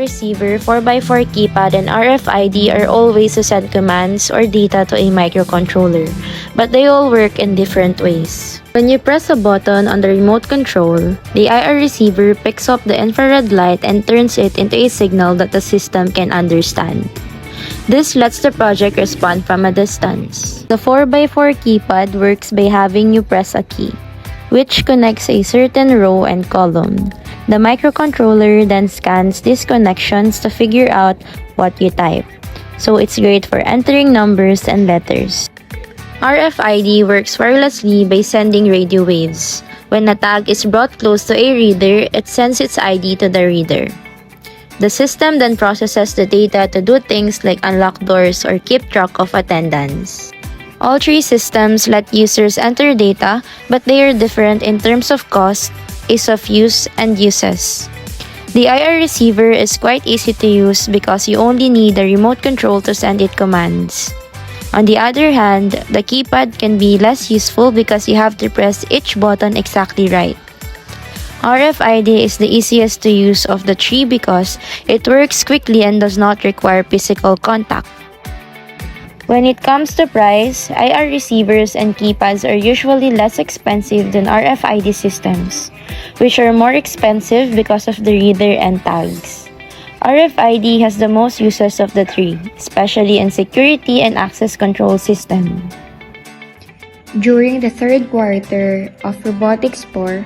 receiver, 4x4 keypad, and RFID are all ways to send commands or data to a microcontroller, but they all work in different ways. When you press a button on the remote control, the IR receiver picks up the infrared light and turns it into a signal that the system can understand. This lets the project respond from a distance. The 4x4 keypad works by having you press a key, which connects a certain row and column. The microcontroller then scans these connections to figure out what you type, so it's great for entering numbers and letters. RFID works wirelessly by sending radio waves. When a tag is brought close to a reader, it sends its ID to the reader. The system then processes the data to do things like unlock doors or keep track of attendance. All three systems let users enter data, but they are different in terms of cost, ease of use, and uses. The IR receiver is quite easy to use because you only need a remote control to send it commands. On the other hand, the keypad can be less useful because you have to press each button exactly right. RFID is the easiest to use of the three because it works quickly and does not require physical contact. When it comes to price, IR receivers and keypads are usually less expensive than RFID systems, which are more expensive because of the reader and tags. RFID has the most uses of the three, especially in security and access control system. During the third quarter of Robotics 4,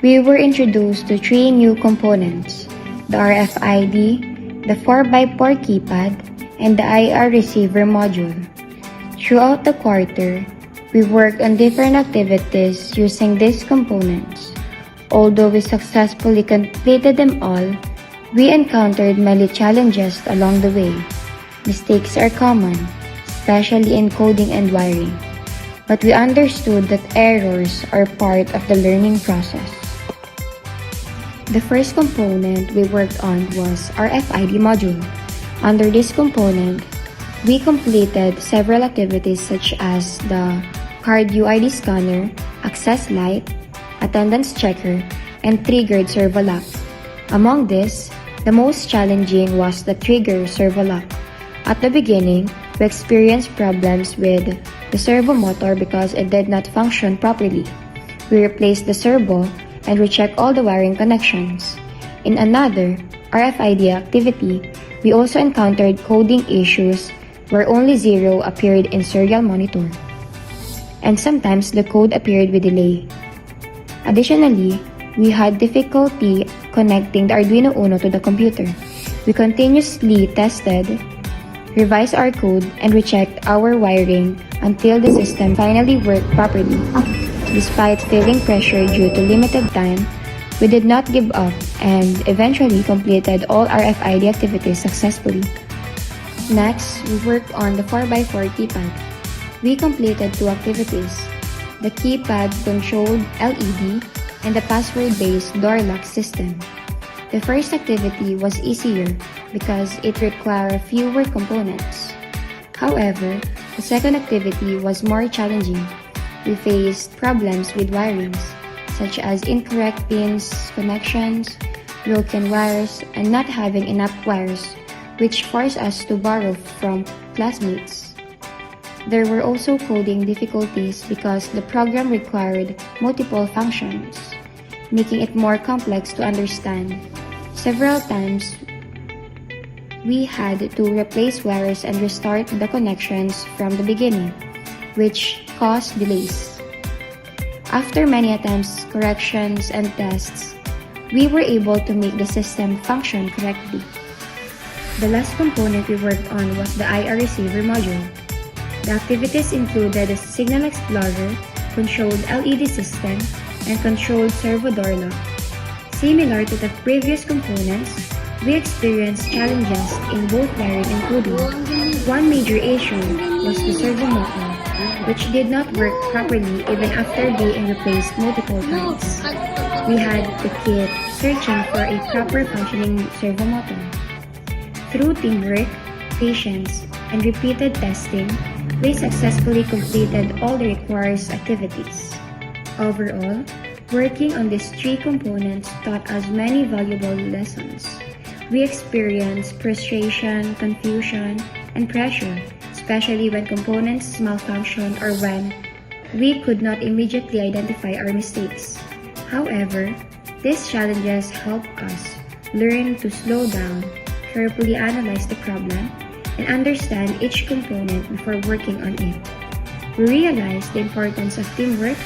we were introduced to three new components: the RFID, the 4x4 keypad, and the IR receiver module. Throughout the quarter, we worked on different activities using these components. Although we successfully completed them all, we encountered many challenges along the way. Mistakes are common, especially in coding and wiring, but we understood that errors are part of the learning process. The first component we worked on was RFID module. Under this component, we completed several activities such as the card UID scanner, access light, attendance checker, and triggered servo lock. Among this, the most challenging was the trigger servo lock. At the beginning, we experienced problems with the servo motor because it did not function properly. We replaced the servo and rechecked all the wiring connections. In another RFID activity, we also encountered coding issues where only 0 appeared in serial monitor, and sometimes the code appeared with delay. Additionally, we had difficulty connecting the Arduino Uno to the computer. We continuously tested, revised our code, and rechecked our wiring until the system finally worked properly. Despite feeling pressure due to limited time, we did not give up and eventually completed all RFID activities successfully. Next, we worked on the 4x4 keypad. We completed two activities: the keypad controlled LED and the password-based door lock system. The first activity was easier because it required fewer components. However, the second activity was more challenging. We faced problems with wirings, such as incorrect pins, connections, broken wires, and not having enough wires, which forced us to borrow from classmates. There were also coding difficulties because the program required multiple functions, making it more complex to understand. Several times, we had to replace wires and restart the connections from the beginning, which caused delays. After many attempts, corrections, and tests, we were able to make the system function correctly. The last component we worked on was the IR receiver module. The activities included a signal explorer, controlled LED system, and controlled servo door lock. Similar to the previous components, we experienced challenges in both wiring and coding. One major issue was the servo motor, which did not work properly even after being replaced multiple times. We had to keep searching for a proper functioning servo motor. Through teamwork, patience, and repeated testing, we successfully completed all the required activities. Overall, working on these three components taught us many valuable lessons. We experience frustration, confusion, and pressure, especially when components malfunction or when we could not immediately identify our mistakes. However, these challenges help us learn to slow down, carefully analyze the problem, and understand each component before working on it. We realize the importance of teamwork,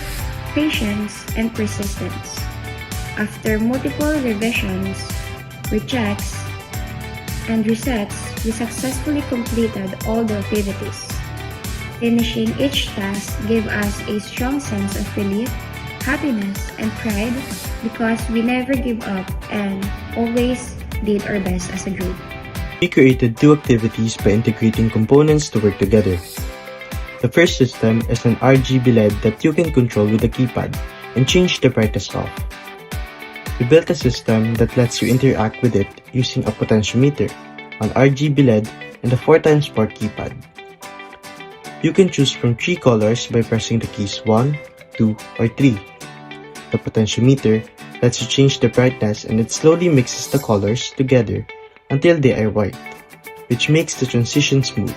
patience, and persistence. After multiple revisions, rechecks, and resets, we successfully completed all the activities. Finishing each task gave us a strong sense of relief, happiness, and pride because we never give up and always did our best as a group. We created two activities by integrating components to work together. The first system is an RGB LED that you can control with a keypad and change the brightness off. We built a system that lets you interact with it using a potentiometer, an RGB LED, and a 4x4 keypad. You can choose from 3 colors by pressing the keys 1, 2, or 3. The potentiometer lets you change the brightness and it slowly mixes the colors together until they are white, which makes the transition smooth.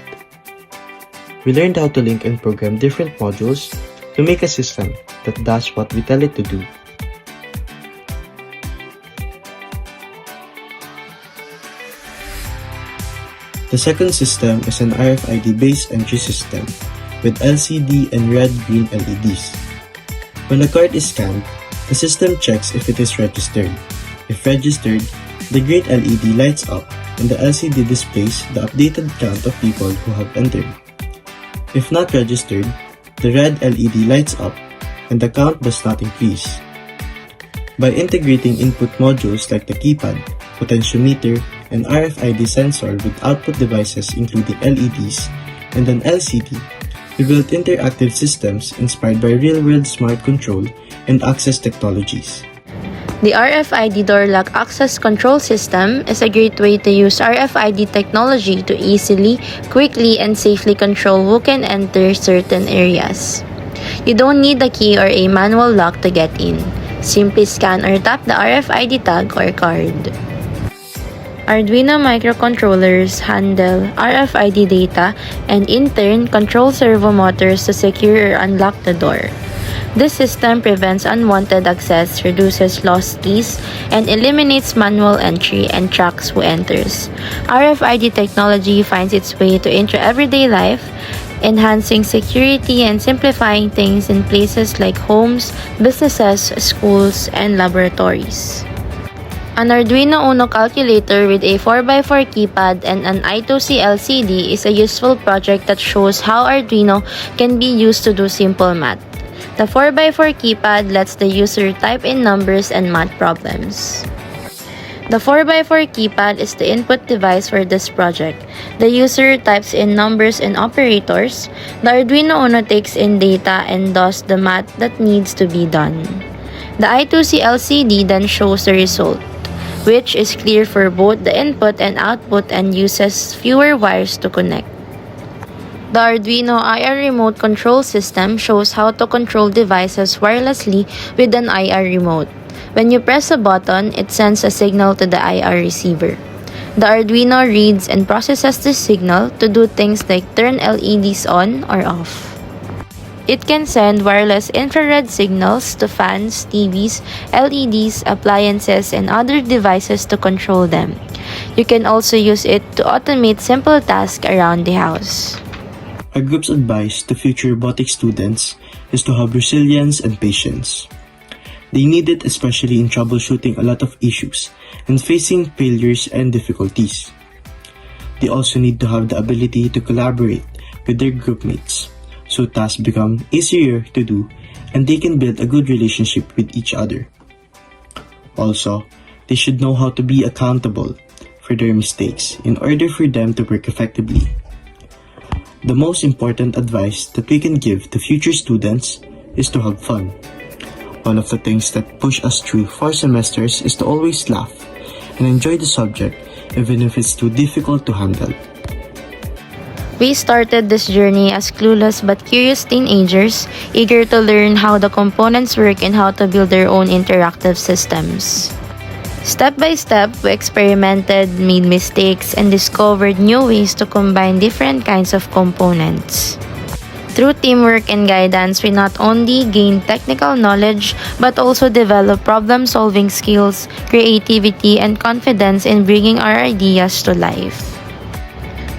We learned how to link and program different modules to make a system that does what we tell it to do. The second system is an RFID-based entry system with LCD and red-green LEDs. When a card is scanned, the system checks if it is registered. If registered, the green LED lights up and the LCD displays the updated count of people who have entered. If not registered, the red LED lights up and the count does not increase. By integrating input modules like the keypad, potentiometer, and RFID sensor with output devices including LEDs and an LCD, we built interactive systems inspired by real-world smart control and access technologies. The RFID door lock access control system is a great way to use RFID technology to easily, quickly, and safely control who can enter certain areas. You don't need a key or a manual lock to get in. Simply scan or tap the RFID tag or card. Arduino microcontrollers handle RFID data and in turn control servo motors to secure or unlock the door. This system prevents unwanted access, reduces lost keys, and eliminates manual entry and tracks who enters. RFID technology finds its way into everyday life, enhancing security and simplifying things in places like homes, businesses, schools, and laboratories. An Arduino Uno calculator with a 4x4 keypad and an I2C LCD is a useful project that shows how Arduino can be used to do simple math. The 4x4 keypad lets the user type in numbers and math problems. The 4x4 keypad is the input device for this project. The user types in numbers and operators. The Arduino Uno takes in data and does the math that needs to be done. The I2C LCD then shows the result, which is clear for both the input and output and uses fewer wires to connect. The Arduino IR remote control system shows how to control devices wirelessly with an IR remote. When you press a button, it sends a signal to the IR receiver. The Arduino reads and processes the signal to do things like turn LEDs on or off. It can send wireless infrared signals to fans, TVs, LEDs, appliances, and other devices to control them. You can also use it to automate simple tasks around the house. Our group's advice to future robotics students is to have resilience and patience. They need it especially in troubleshooting a lot of issues and facing failures and difficulties. They also need to have the ability to collaborate with their groupmates, so tasks become easier to do and they can build a good relationship with each other. Also, they should know how to be accountable for their mistakes in order for them to work effectively. The most important advice that we can give to future students is to have fun. One of the things that push us through 4 semesters is to always laugh and enjoy the subject even if it's too difficult to handle. We started this journey as clueless but curious teenagers, eager to learn how the components work and how to build their own interactive systems. Step by step, we experimented, made mistakes, and discovered new ways to combine different kinds of components. Through teamwork and guidance, we not only gained technical knowledge but also developed problem-solving skills, creativity, and confidence in bringing our ideas to life.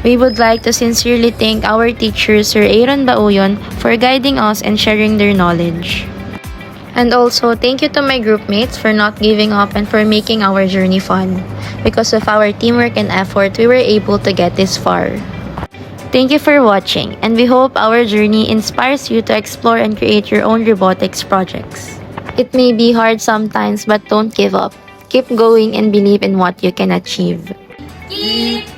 We would like to sincerely thank our teacher, Sir Aaron Bauyon, for guiding us and sharing their knowledge. And also, thank you to my group mates for not giving up and for making our journey fun. Because of our teamwork and effort, we were able to get this far. Thank you for watching, and we hope our journey inspires you to explore and create your own robotics projects. It may be hard sometimes, but don't give up. Keep going and believe in what you can achieve. KIT